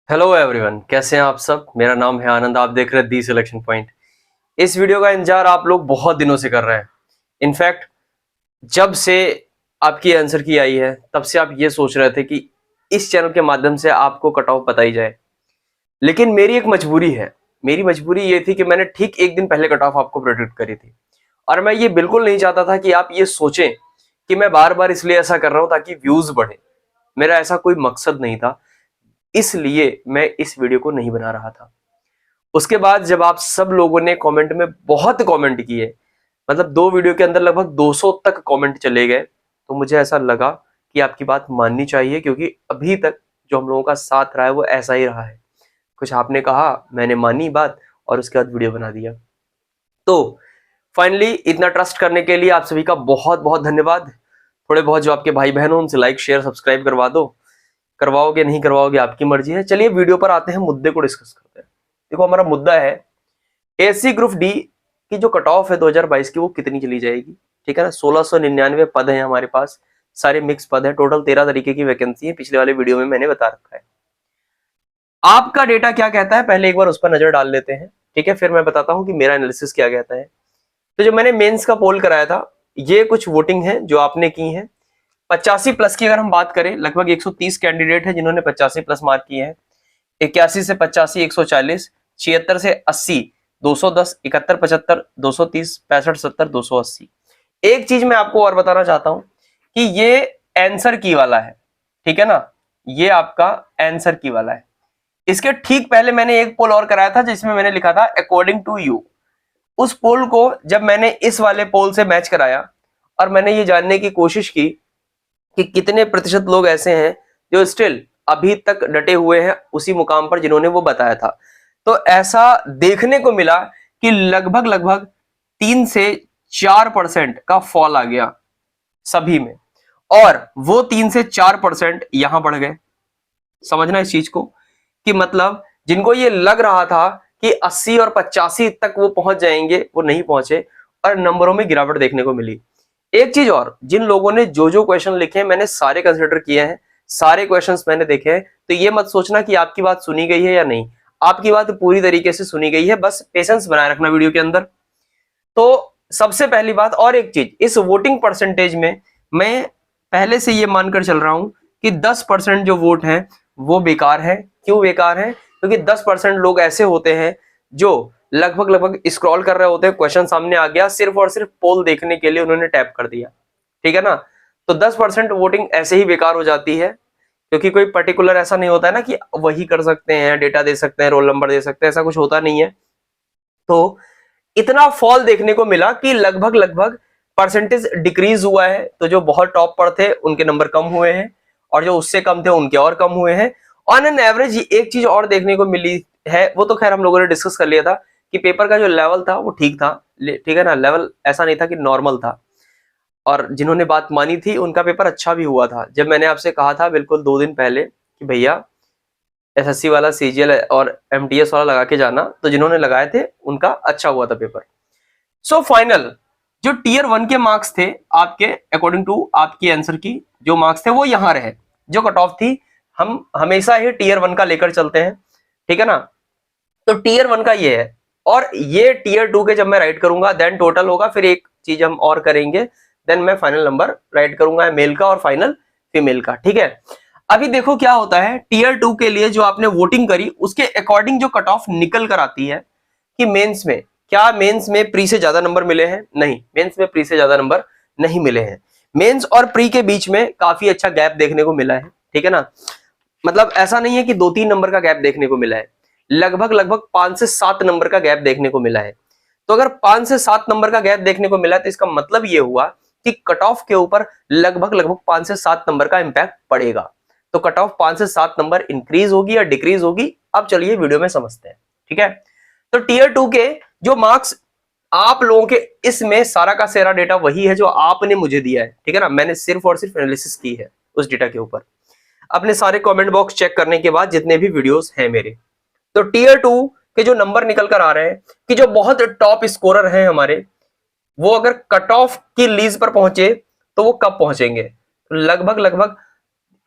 Hello everyone, कैसे हैं आप सब। मेरा नाम है आनंद, आप देख रहे हैं दी सिलेक्शन पॉइंट। इस वीडियो का इंतजार आप लोग बहुत दिनों से कर रहे हैं। इनफैक्ट जब से आपकी आंसर की आई है तब से आप ये सोच रहे थे कि इस चैनल के माध्यम से आपको कट ऑफ बताई जाए। लेकिन मेरी एक मजबूरी है। मेरी मजबूरी ये थी कि मैंने ठीक एक दिन पहले कट ऑफ आपको प्रेडिक्ट करी थी, और मैं ये बिल्कुल नहीं चाहता था कि आप ये सोचें कि मैं बार बार इसलिए ऐसा कर रहा हूं ताकि व्यूज बढ़े। मेरा ऐसा कोई मकसद नहीं था, इसलिए मैं इस वीडियो को नहीं बना रहा था। उसके बाद जब आप सब लोगों ने कमेंट में बहुत कमेंट किए, मतलब 2 वीडियो के अंदर लगभग 200 तक कमेंट चले गए, तो मुझे ऐसा लगा कि आपकी बात माननी चाहिए, क्योंकि अभी तक जो हम लोगों का साथ रहा है वो ऐसा ही रहा है। कुछ आपने कहा, मैंने मानी बात और उसके बाद वीडियो बना दिया। तो फाइनली इतना ट्रस्ट करने के लिए आप सभी का बहुत बहुत धन्यवाद। थोड़े बहुत जो आपके भाई बहन हो उनसे लाइक शेयर सब्सक्राइब करवा दो। करवाओगे नहीं करवाओगे आपकी मर्जी है। चलिए वीडियो पर आते हैं, मुद्दे को डिस्कस करते हैं। देखो, हमारा मुद्दा है एससी ग्रुप डी की जो कट ऑफ है 2022 की, वो कितनी चली जाएगी। ठीक है ना, 1699 पद हैं हमारे पास, सारे मिक्स पद हैं। टोटल 13 तरीके की वैकेंसी है, पिछले वाले वीडियो में मैंने बता रखा है। आपका डेटा क्या कहता है पहले एक बार उस पर नजर डाल लेते हैं, ठीक है। फिर मैं बताता हूं कि मेरा एनालिसिस क्या कहता है। तो जो मैंने मेंस का पोल कराया था, ये कुछ वोटिंग है जो आपने की है 85 प्लस की। अगर हम बात करें, लगभग 130 कैंडिडेट है जिन्होंने 85 प्लस मार्क किए हैं। 81 से 85 140, 76 से 80 210, 71 75 230, 65 70 280। एक चीज मैं आपको और बताना चाहता हूं कि ये आंसर की वाला है, ठीक है ना। ये आपका आंसर की वाला है। इसके ठीक पहले मैंने एक पोल और कराया था जिसमें मैंने लिखा था अकॉर्डिंग टू यू। उस पोल को जब मैंने इस वाले पोल से मैच कराया और मैंने ये जानने की कोशिश की कि कितने प्रतिशत लोग ऐसे हैं जो स्टिल अभी तक डटे हुए हैं उसी मुकाम पर जिन्होंने वो बताया था, तो ऐसा देखने को मिला कि लगभग लगभग 3 से 4% का फॉल आ गया सभी में, और वो 3 से 4% यहां बढ़ गए। समझना इस चीज को कि मतलब जिनको ये लग रहा था कि 80 और 85 तक वो पहुंच जाएंगे, वो नहीं पहुंचे और नंबरों में गिरावट देखने को मिली। एक चीज और, जिन लोगों ने जो जो क्वेश्चन लिखे हैं मैंने सारे कंसिडर किए हैं, सारे क्वेश्चंस मैंने देखे हैं। तो ये मत सोचना कि आपकी बात सुनी गई है या नहीं, आपकी बात पूरी तरीके से सुनी गई है, बस पेशेंस बनाए रखना वीडियो के अंदर। तो सबसे पहली बात, और एक चीज, इस वोटिंग परसेंटेज में मैं पहले से ये मानकर चल रहा हूं कि 10% जो वोट है वो बेकार है। क्यों बेकार है? क्योंकि 10% लोग ऐसे होते हैं जो लगभग लगभग स्क्रॉल कर रहे होते हैं, क्वेश्चन सामने आ गया, सिर्फ और सिर्फ पोल देखने के लिए उन्होंने टैप कर दिया, ठीक है ना। तो 10% वोटिंग ऐसे ही बेकार हो जाती है, क्योंकि कोई पर्टिकुलर ऐसा नहीं होता है ना कि वही कर सकते हैं, डेटा दे सकते हैं, रोल नंबर दे सकते हैं, ऐसा कुछ होता नहीं है। तो इतना फॉल देखने को मिला कि लगभग लगभग परसेंटेज डिक्रीज हुआ है। तो जो बहुत टॉप पर थे उनके नंबर कम हुए हैं, और जो उससे कम थे उनके और कम हुए हैं। ऑन एन एवरेज एक चीज और देखने को मिली है, वो तो खैर हम लोगों ने डिस्कस कर लिया था कि पेपर का जो लेवल था वो ठीक था, ठीक है ना। लेवल ऐसा नहीं था कि नॉर्मल था, और जिन्होंने बात मानी थी उनका पेपर अच्छा भी हुआ था। जब मैंने आपसे कहा था बिल्कुल 2 दिन पहले कि भैया एसएससी वाला सीजीएल और एमटीएस वाला लगा के जाना, तो जिन्होंने लगाए थे उनका अच्छा हुआ था पेपर। सो फाइनल जो टियर 1 के मार्क्स थे आपके, अकॉर्डिंग टू आपकी आंसर की जो मार्क्स थे वो यहां रहे। जो कट ऑफ थी, हम हमेशा ही टियर 1 का लेकर चलते हैं, ठीक है ना। तो टियर 1 का ये है, और ये टियर 2 के जब मैं राइट करूंगा देन टोटल होगा। फिर एक चीज हम और करेंगे, देन मैं फाइनल नंबर राइट करूंगा मेल का और फाइनल फीमेल का, ठीक है। अभी देखो क्या होता है, टियर 2 के लिए जो आपने वोटिंग करी उसके अकॉर्डिंग जो कट ऑफ निकल कर आती है कि मेंस में, क्या मेंस में प्री से ज्यादा नंबर मिले हैं? नहीं, मेंस में प्री से ज्यादा नंबर नहीं मिले हैं। मेंस और प्री के बीच में काफी अच्छा गैप देखने को मिला है, ठीक है ना। मतलब ऐसा नहीं है कि 2-3 नंबर का गैप देखने को मिला है, लगभग लगभग 5 से 7 नंबर का गैप देखने को मिला है। तो अगर 5 से 7 नंबर का गैप देखने को मिला तो इसका मतलब ये हुआ कि कट ऑफ के ऊपर लगभग लगभग 5 से 7 नंबर का इंपैक्ट पड़ेगा। तो कट ऑफ 5 से 7 नंबर इंक्रीज होगी या डिक्रीज होगी, अब चलिए वीडियो में समझते हैं, ठीक है। तो टियर 2 के जो मार्क्स आप लोगों के, इसमें सारा का सारा डेटा वही है जो आपने मुझे दिया है, ठीक है ना। मैंने सिर्फ और सिर्फ एनालिसिस की है उस डेटा के ऊपर, अपने सारे कमेंट बॉक्स चेक करने के बाद जितने भी वीडियोस हैं मेरे। तो टियर 2 के जो नंबर निकल कर आ रहे हैं कि जो बहुत टॉप स्कोरर हैं हमारे, वो अगर कट ऑफ की लीज पर पहुंचे तो वो कब पहुंचेंगे? लगभग लगभग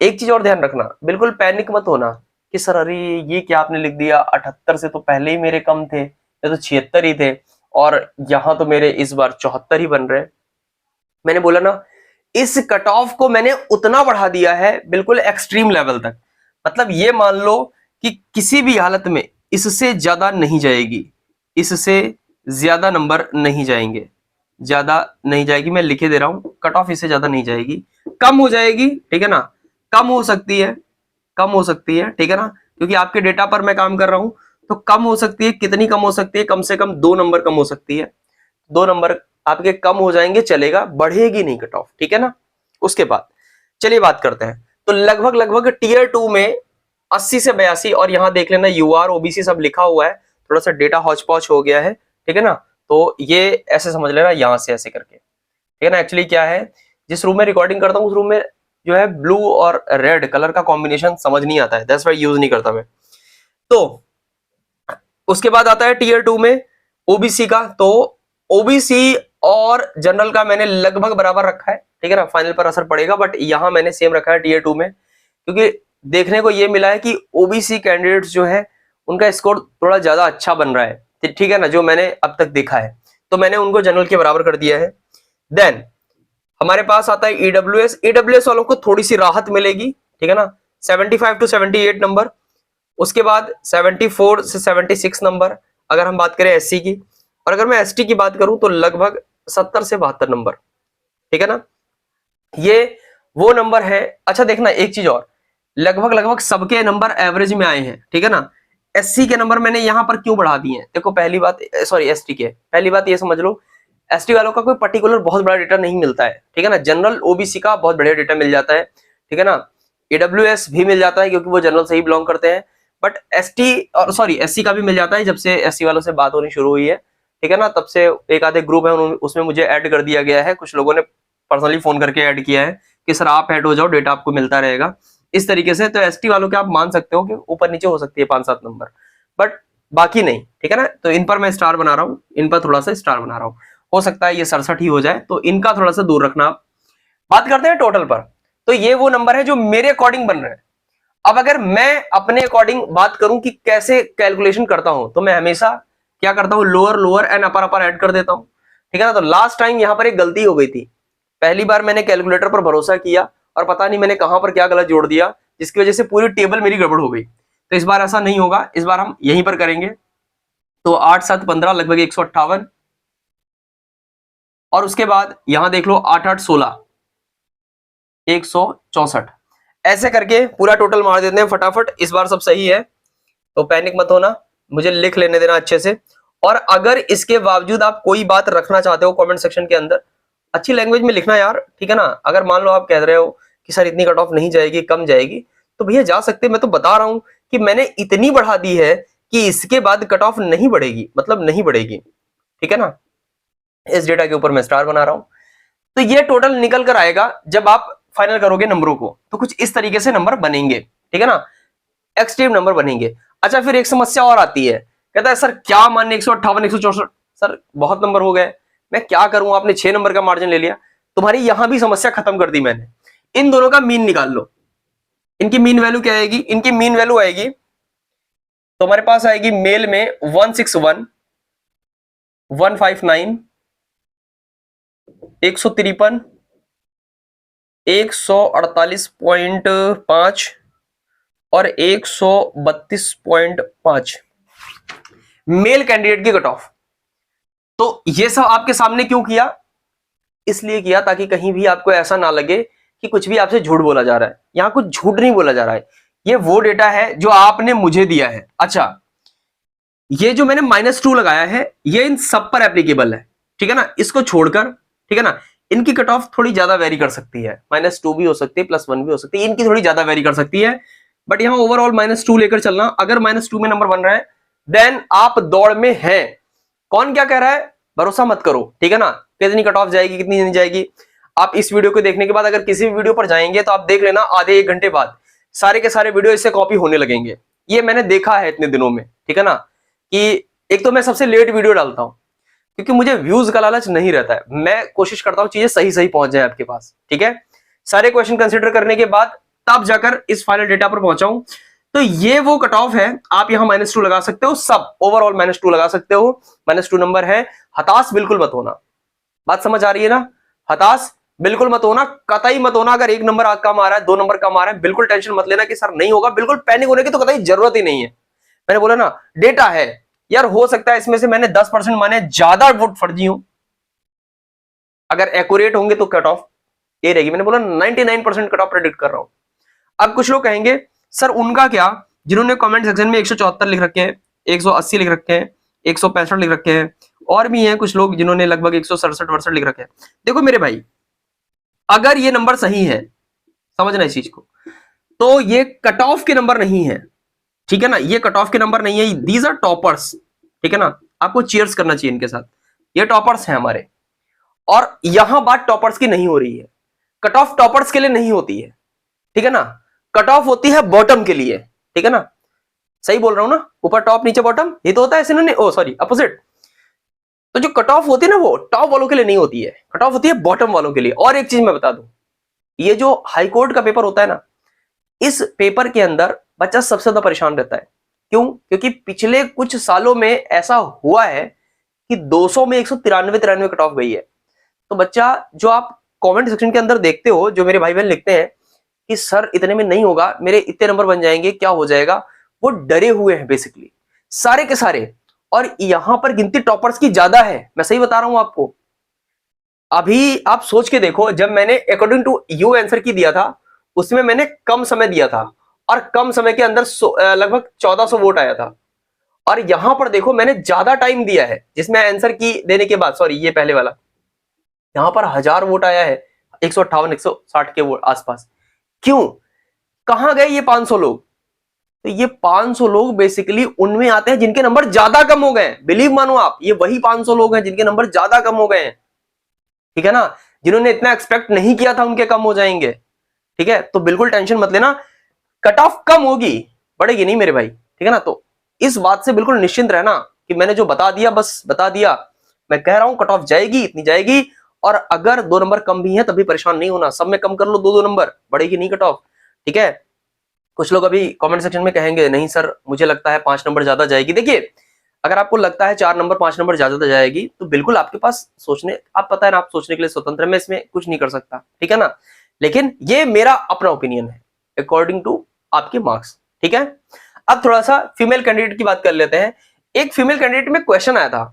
एक चीज और ध्यान रखना, बिल्कुल पैनिक मत होना। कि सर अरे ये क्या आपने लिख दिया, 78 से तो पहले ही मेरे कम थे, ये तो 76 ही थे और यहाँ तो मेरे इस बार 74 ही बन रहे हैं। मैंने बोला ना, इस कट ऑफ को मैंने उतना बढ़ा दिया है बिल्कुल एक्सट्रीम लेवल तक, मतलब ये मान लो कि किसी भी हालत में इससे ज्यादा नहीं जाएगी, इससे ज्यादा नंबर नहीं जाएंगे, ज्यादा नहीं जाएगी, मैं लिखे दे रहा हूं, कट ऑफ इससे ज्यादा नहीं जाएगी, कम हो जाएगी, ठीक है ना, कम हो सकती है, कम हो सकती है, ठीक है ना, क्योंकि आपके डेटा पर मैं काम कर रहा हूं, तो कम हो सकती है, कितनी कम हो सकती है, कम से कम 2 नंबर कम हो सकती है, 2 नंबर आपके कम हो जाएंगे, चलेगा, बढ़ेगी नहीं कट ऑफ, ठीक है ना। उसके बाद चलिए बात करते हैं, तो लगभग लगभग टीयर 2 में 80 से 82, और यहां देख लेना यूआर ओबीसी सब लिखा हुआ है, थोड़ा सा डेटा हौच पौच हो गया है, ठीक है ना, तो ये ऐसे समझ लेना, यहां से ऐसे करके, ठीक है ना। एक्चुअली क्या है, जिस रूम में रिकॉर्डिंग करता हूं उस रूम में जो है ब्लू और रेड कलर का कॉम्बिनेशन समझ नहीं आता है, दैट्स व्हाई यूज नहीं करता मैं। तो उसके बाद आता है टीयर 2 में ओबीसी का, तो ओबीसी और जनरल का मैंने लगभग बराबर रखा है, ठीक है ना, फाइनल पर असर पड़ेगा बट यहां मैंने सेम रखा है टीयर 2 में, क्योंकि देखने को यह मिला है कि ओबीसी कैंडिडेट्स जो है उनका स्कोर थोड़ा ज्यादा अच्छा बन रहा है, ठीक है ना, जो मैंने अब तक देखा है, तो मैंने उनको जनरल के बराबर कर दिया है। देन हमारे पास आता है ईडब्ल्यूएस, ईडब्ल्यूएस वालों को थोड़ी सी राहत मिलेगी, ठीक है ना, 75 टू 78 नंबर, उसके बाद 74 से 76 नंबर अगर हम बात करें एससी की, और अगर मैं एसटी की बात करूं तो लगभग 70 से 72 नंबर, ठीक है ना, ये वो नंबर है। अच्छा देखना एक चीज और, लगभग लगभग सबके नंबर एवरेज में आए हैं, ठीक है ना। एससी के नंबर मैंने यहां पर क्यों बढ़ा दिए हैं, देखो पहली बात, सॉरी एसटी के, पहली बात ये समझ लो, एसटी वालों का कोई पर्टिकुलर बहुत बड़ा डेटा नहीं मिलता है, ठीक है ना, जनरल ओबीसी का बहुत बढ़िया डेटा मिल जाता है, ठीक है ना, ईडब्ल्यूएस भी मिल जाता है क्योंकि वो जनरल से ही बिलोंग करते हैं, बट एसटी और सॉरी एससी का भी मिल जाता है, जब से एससी वालों से बात होनी शुरू हुई है, ठीक है ना, तब से एक आधे ग्रुप है उसमें मुझे ऐड कर दिया गया है, कुछ लोगों ने पर्सनली फोन करके ऐड किया है कि सर आप ऐड हो जाओ, डेटा आपको मिलता रहेगा इस तरीके से। तो एसटी वालों के आप मान सकते हो कि ऊपर नीचे हो सकती है 5-7 नंबर, बट बाकी नहीं, ठीक है ना। तो इन पर मैं स्टार बना रहा हूँ, इन पर थोड़ा सा स्टार बना रहा हूँ, हो सकता है ये 67 ही हो जाए, तो इनका थोड़ा सा दूर रखना। बात करते हैं टोटल पर, तो ये वो नंबर है जो मेरे अकॉर्डिंग बन रहे हैं। अब अगर मैं अपने अकॉर्डिंग बात करूं कि कैसे कैलकुलेशन करता हूं, तो मैं हमेशा क्या करता हूं, lower lower and upper upper add कर देता हूं, ठीक है ना। तो लास्ट टाइम यहां पर एक गलती हो गई थी, पहली बार मैंने कैलकुलेटर पर भरोसा किया और पता नहीं मैंने कहां पर क्या गलत जोड़ दिया, जिसकी वजह से पूरी टेबल मेरी गड़बड़ हो गई। तो इस बार ऐसा नहीं होगा, इस बार हम यहीं पर करेंगे। तो 8 7 15 लगभग 158, और उसके बाद यहां देख लो 8 8 16 164, ऐसे करके पूरा टोटल मार देते हैं फटाफट। इस बार सब सही है तो पैनिक मत होना, मुझे लिख लेने देना अच्छे से। और अगर इसके बावजूद आप कोई बात रखना चाहते हो कमेंट सेक्शन के अंदर, अच्छी लैंग्वेज में लिखना यार, ठीक है ना। अगर मान लो आप कह रहे हो कि सर इतनी कट ऑफ नहीं जाएगी, कम जाएगी, तो भैया जा सकते, मैं तो बता रहा हूं कि मैंने इतनी बढ़ा दी है कि इसके बाद कट ऑफ नहीं बढ़ेगी, मतलब नहीं बढ़ेगी, ठीक है ना। इस डेटा के ऊपर मैं स्टार बना रहा हूं। तो ये टोटल निकल कर आएगा जब आप फाइनल करोगे नंबरों को, तो कुछ इस तरीके से नंबर बनेंगे, ठीक है ना, एक्सट्रीम नंबर बनेंगे। अच्छा फिर एक समस्या और आती है, कहता है सर क्या मान्य 158 164, सर बहुत नंबर हो गए, मैं क्या करूं, आपने 6 नंबर का मार्जिन ले लिया। तुम्हारी यहां भी समस्या खत्म कर दी मैंने। इन दोनों का मीन निकाल लो, इनकी मीन वैल्यू क्या आएगी, इनकी मीन वैल्यू आएगी तो हमारे पास आएगी मेल में 161 159 153 148.5 और 132.5 मेल कैंडिडेट की कट ऑफ। तो ये सब आपके सामने क्यों किया, इसलिए किया ताकि कहीं भी आपको ऐसा ना लगे कि कुछ भी आपसे झूठ बोला जा रहा है। यहां कुछ झूठ नहीं बोला जा रहा है, ये वो डेटा है जो आपने मुझे दिया है। अच्छा ये जो मैंने -2 लगाया है ये इन सब पर एप्लीकेबल है, ठीक है ना, इसको छोड़कर, ठीक है ना, इनकी कट ऑफ थोड़ी ज्यादा वेरी कर सकती है, -2 भी हो सकती है, +1 भी हो सकती है, इनकी थोड़ी ज्यादा वेरी कर सकती है, बट यहां ओवरऑल -2 लेकर चलना। अगर -2 में नंबर बन रहा है देन आप दौड़ में हैं। कौन क्या कह रहा है भरोसा मत करो, ठीक है ना, कितनी कट ऑफ जाएगी कितनी नहीं जाएगी। आप इस वीडियो को देखने के बाद अगर किसी भी वीडियो पर जाएंगे तो आप देख लेना आधे 1 घंटे बाद सारे के सारे वीडियो इससे कॉपी होने लगेंगे। ये मैंने देखा है इतने दिनों में, ठीक है ना, कि एक तो मैं सबसे लेट वीडियो डालता हूं क्योंकि मुझे व्यूज का लालच नहीं रहता है, मैं कोशिश करता हूं चीजें सही सही पहुंच जाए आपके पास, ठीक है। सारे क्वेश्चन कंसीडर करने के बाद तब जाकर इस फाइनल डेटा पर पहुंचा हूं। तो ये वो कट ऑफ है, आप यहां -2 लगा सकते हो, सब ओवरऑल -2 लगा सकते हो, -2 नंबर है। हताश बिल्कुल मत होना, बात समझ आ रही है ना? हताश बिल्कुल मत होना, कतई मत होना। अगर 1 नंबर कम आ रहा है, 2 नंबर कम आ रहा है, बिल्कुल टेंशन मत लेना कि सर नहीं होगा, बिल्कुल पैनिक होने की तो कतई जरूरत ही नहीं है। मैंने बोला ना, डेटा है यार, हो सकता है इसमें से मैंने 10% माने ज्यादा वोट फर्जी हूं, अगर एक्यूरेट होंगे तो कट ऑफ ये रहेगी। मैंने बोला 99% कट ऑफ प्रेडिक्ट कर रहा हूं। अब कुछ लोग कहेंगे सर उनका क्या, जिन्होंने कमेंट सेक्शन में 174 लिख रखे हैं, 180 लिख रखे हैं, 165 लिख रखे हैं, और भी हैं कुछ लोग जिन्होंने लगभग 167 लिख रखे हैं। देखो मेरे भाई, अगर ये नंबर सही है, समझना इस चीज को, तो ये कट ऑफ के नंबर नहीं है, ठीक है ना? ये कट ऑफ के नंबर नहीं है, दीज आर टॉपर्स, ठीक है ना? आपको चीयर्स करना चाहिए इनके साथ, ये टॉपर्स हैं हमारे। और यहां बात टॉपर्स की नहीं हो रही है, कट ऑफ टॉपर्स के लिए नहीं होती है, ठीक है ना? कट ऑफ होती है बॉटम के लिए, ठीक है ना? सही बोल रहा हूं ना? ऊपर टॉप नीचे बॉटम, ये तो होता है सिनोनिम, ओ सॉरी अपोजिट। तो जो कट ऑफ होती है ना, वो टॉप वालों के लिए नहीं होती है, कट ऑफ होती है बॉटम वालों के लिए। और एक चीज मैं बता दूं, ये जो हाई कोर्ट का पेपर होता है ना, इस पेपर के अंदर बच्चा सबसे ज्यादा परेशान रहता है। क्यों? क्योंकि पिछले कुछ सालों में ऐसा हुआ है कि 200 में 193 कट ऑफ गई है। तो बच्चा, जो आप कमेंट सेक्शन के अंदर देखते हो, जो मेरे भाई बहन लिखते हैं कि सर इतने में नहीं होगा, मेरे इतने नंबर बन जाएंगे, क्या हो जाएगा, वो डरे हुए हैं बेसिकली, सारे के सारे। और यहां पर गिनती टॉपर्स की ज्यादा है, मैं सही बता रहा हूं आपको। अभी आप सोच के देखो, जब मैंने अकॉर्डिंग टू यू आंसर की दिया था, उसमें मैंने कम समय दिया था, और कम समय के अंदर लगभग 1400 वोट आया था। और यहां पर देखो, मैंने ज्यादा टाइम दिया है, जिसमें आंसर की देने के बाद, सॉरी ये पहले वाला, यहां पर 1000 वोट आया है, 158 160 के वोट आसपास। क्यों? कहां गए ये 500 लोग? तो ये 500 लोग बेसिकली उनमें आते हैं जिनके नंबर ज्यादा कम हो गए, बिलीव मानो आप, ये वही 500 लोग हैं जिनके नंबर ज्यादा कम हो गए हैं, ठीक है ना? जिन्होंने इतना एक्सपेक्ट नहीं किया था उनके कम हो जाएंगे, ठीक है? तो बिल्कुल टेंशन मत लेना, कट ऑफ कम होगी, बढ़ेगी नहीं मेरे भाई, ठीक है ना? तो इस बात से बिल्कुल निश्चिंत रहना कि मैंने जो बता दिया बस बता दिया। मैं कह रहा हूं कट ऑफ जाएगी, इतनी जाएगी। और अगर 2 नंबर कम भी है तभी परेशान नहीं होना, सब में कम कर लो 2-2 नंबर, बढ़ेगी नहीं कट ऑफ, ठीक है? कुछ लोग अभी कमेंट सेक्शन में कहेंगे नहीं सर मुझे लगता है 5 नंबर ज्यादा जाएगी। देखिए, अगर आपको लगता है 4 नंबर 5 नंबर ज्यादा जाएगी, तो बिल्कुल आपके पास सोचने, आप पता है ना, आप सोचने के लिए स्वतंत्र है, मैं इसमें कुछ नहीं कर सकता, ठीक है ना? लेकिन ये मेरा अपना ओपिनियन है अकॉर्डिंग टू आपके मार्क्स, ठीक है? अब थोड़ा सा फीमेल कैंडिडेट की बात कर लेते हैं। एक फीमेल कैंडिडेट में क्वेश्चन आया था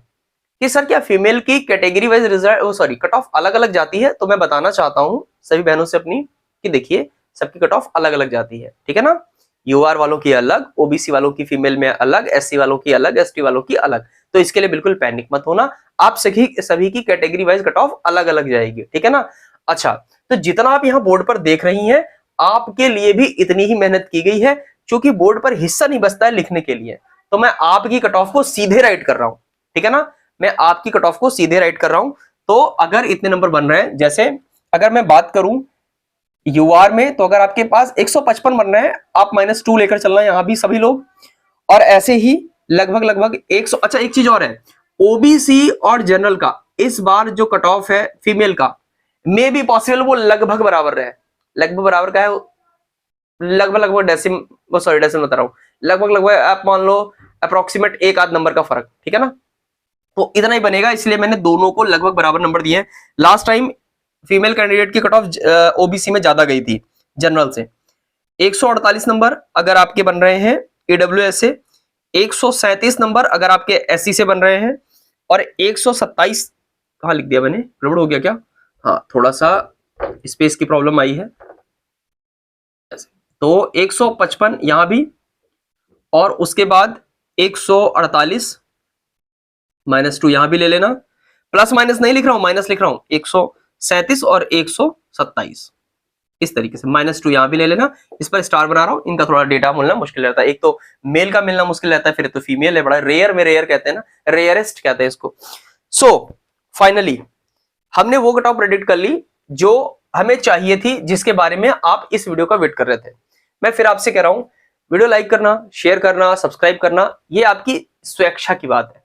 कि सर क्या फीमेल की category wise result, sorry cut off अलग अलग जाती है? तो मैं बताना चाहता हूं सभी बहनों से अपनी कि देखिए, सबकी कट ऑफ अलग अलग जाती है, ठीक है ना? यूआर वालों की अलग, ओबीसी वालों की फीमेल में अलग, एससी वालों की अलग, एसटी वालों की अलग। तो इसके लिए बिल्कुल पैनिक मत होना, आप सभी की कैटेगरी वाइज कट ऑफ अलग अलग जाएगी, ठीक है ना? अच्छा, तो जितना आप यहाँ बोर्ड पर देख रही हैं, आपके लिए भी इतनी ही मेहनत की गई है, क्योंकि बोर्ड पर हिस्सा नहीं बचता है लिखने के लिए। तो मैं आपकी कट ऑफ को सीधे राइट कर रहा हूं, ठीक है ना? मैं आपकी कट ऑफ को सीधे राइट कर रहा हूं। तो अगर इतने नंबर बन रहे हैं, जैसे अगर मैं बात करूं यूआर में, तो अगर आपके पास 155 बन रहे हैं, आप -2 लेकर चलना यहां भी सभी लोग। और ऐसे ही लगभग लगभग 100। अच्छा, एक चीज और है, ओबीसी और जनरल का इस बार जो कट ऑफ है फीमेल का, मे भी पॉसिबल वो लगभग बराबर रहे। लगभग बराबर का है, लगभग लगभग डेसिम, वो सॉरी डेसिम बता रहा हूं, लगभग लगभग आप मान लो अप्रोक्सीमेट 1 आध नंबर का फर्क, ठीक है ना? तो इतना ही बनेगा, इसलिए मैंने दोनों को लगभग बराबर नंबर दिए हैं। लास्ट टाइम फीमेल कैंडिडेट की कट ऑफ ओबीसी में ज्यादा गई थी जनरल से, 148 नंबर अगर आपके बन रहे हैं ईडब्ल्यूएस से, 137 नंबर अगर आपके एससी से बन रहे हैं, और 127, कहां लिख दिया मैंने, गड़बड़ हो गया क्या? हाँ, थोड़ा सा स्पेस की प्रॉब्लम आई है। तो 155 यहां भी, और उसके बाद 148 -2 यहां भी ले लेना, प्लस माइनस नहीं लिख रहा हूं, माइनस लिख रहा हूं, 137 और 127 इस तरीके से, -2 यहां भी ले लेना। इस पर स्टार बना रहा हूं, इनका थोड़ा डेटा मिलना मुश्किल रहता है, एक तो मेल का मिलना मुश्किल रहता है, फिर तो फीमेल है, बड़ा रेयर में रेयर कहते हैं ना, रेयरेस्ट कहते हैं इसको। सो फाइनली हमने वो कट ऑफ प्रेडिक्ट कर ली जो हमें चाहिए थी, जिसके बारे में आप इस वीडियो का वेट कर रहे थे। मैं फिर आपसे कह रहा हूं, वीडियो लाइक करना, शेयर करना, सब्सक्राइब करना, ये आपकी स्वेच्छा की बात है,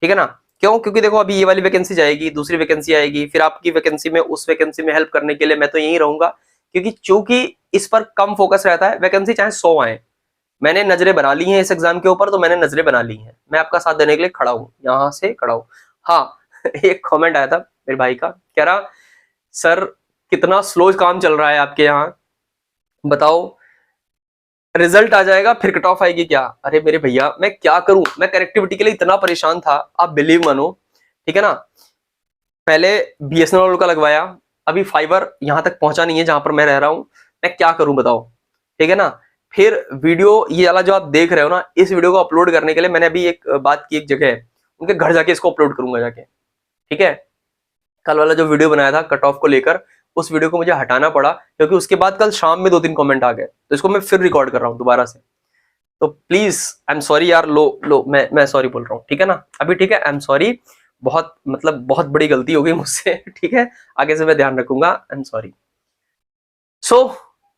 ठीक है ना? क्यों? क्योंकि देखो अभी ये वाली वैकेंसी जाएगी, दूसरी वैकेंसी आएगी, फिर आपकी वैकेंसी में, उस वैकेंसी में हेल्प करने के लिए मैं तो यहीं रहूंगा, क्योंकि चूंकि इस पर कम फोकस रहता है। वैकेंसी चाहे 100 आए, मैंने नजरें बना ली हैं इस एग्जाम के ऊपर, तो मैंने नजरें बना ली हैं, मैं आपका साथ देने के लिए खड़ा हूं, यहां से खड़ा हूं। हाँ एक कमेंट आया था मेरे भाई का, कह रहा सर कितना स्लो काम चल रहा है आपके यहाँ, बताओ रिजल्ट आ जाएगा फिर कट ऑफ आएगी क्या? अरे मेरे भैया मैं क्या करूं, मैं कनेक्टिविटी के लिए इतना परेशान था, आप बिलीव मानो, ठीक है ना। पहले बीएसएनएल का लगवाया, अभी फाइबर यहां तक पहुंचा नहीं है जहां पर मैं रह रहा हूं, मैं क्या करूं बताओ, ठीक है ना। फिर वीडियो ये वाला जो आप देख रहे हो ना, इस वीडियो को अपलोड करने के लिए मैंने अभी एक बात की, एक जगह है उनके घर जाके इसको अपलोड करूंगा जाके, ठीक है। कल वाला जो वीडियो बनाया था कट ऑफ को लेकर, उस वीडियो को मुझे हटाना पड़ा क्योंकि उसके बाद कल शाम में 2-3 कमेंट आ गए, तो इसको मैं फिर रिकॉर्ड कर रहा हूं दोबारा से। तो प्लीज आई एम सॉरी यार, लो लो मैं सॉरी बोल रहा हूँ, ठीक है ना। अभी ठीक है, आई एम सॉरी, बहुत मतलब बहुत बड़ी गलती हो गई मुझसे ठीक है, आगे से मैं ध्यान रखूंगा, आई एम सॉरी। सो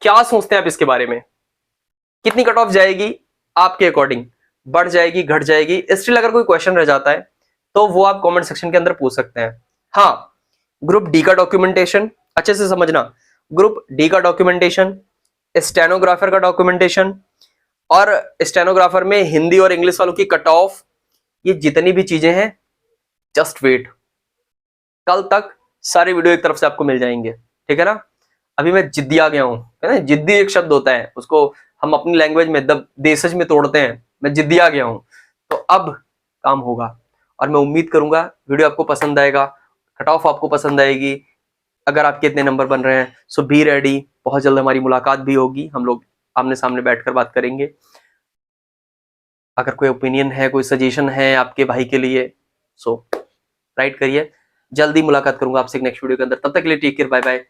क्या सोचते हैं आप इसके बारे में, कितनी कट ऑफ जाएगी आपके अकॉर्डिंग, बढ़ जाएगी घट जाएगी? स्टिल अगर कोई क्वेश्चन रह जाता है तो वो आप कमेंट सेक्शन के अंदर पूछ सकते हैं। हाँ, ग्रुप डी का डॉक्यूमेंटेशन अच्छे से समझना, ग्रुप डी का डॉक्यूमेंटेशन, स्टेनोग्राफर का डॉक्यूमेंटेशन, और स्टेनोग्राफर में हिंदी और इंग्लिश वालों की कट ऑफ, ये जितनी भी चीजें हैं जस्ट वेट, कल तक सारे वीडियो एक तरफ से आपको मिल जाएंगे, ठीक है ना। अभी मैं जिद्दी आ गया हूं, है ना, जिद्दी एक शब्द होता है, उसको हम अपनी लैंग्वेज में देशज में तोड़ते हैं, मैं जिद्दी आ गया हूं, तो अब काम होगा। और मैं उम्मीद करूंगा वीडियो आपको पसंद आएगा, कट ऑफ आपको पसंद आएगी, अगर आपके इतने नंबर बन रहे हैं सो बी रेडी, बहुत जल्द हमारी मुलाकात भी होगी, हम लोग आमने सामने बैठकर बात करेंगे। अगर कोई ओपिनियन है, कोई सजेशन है आपके भाई के लिए, सो राइट करिए। जल्दी मुलाकात करूंगा आपसे नेक्स्ट वीडियो के अंदर, तब तक के लिए टेक केयर, बाय बाय।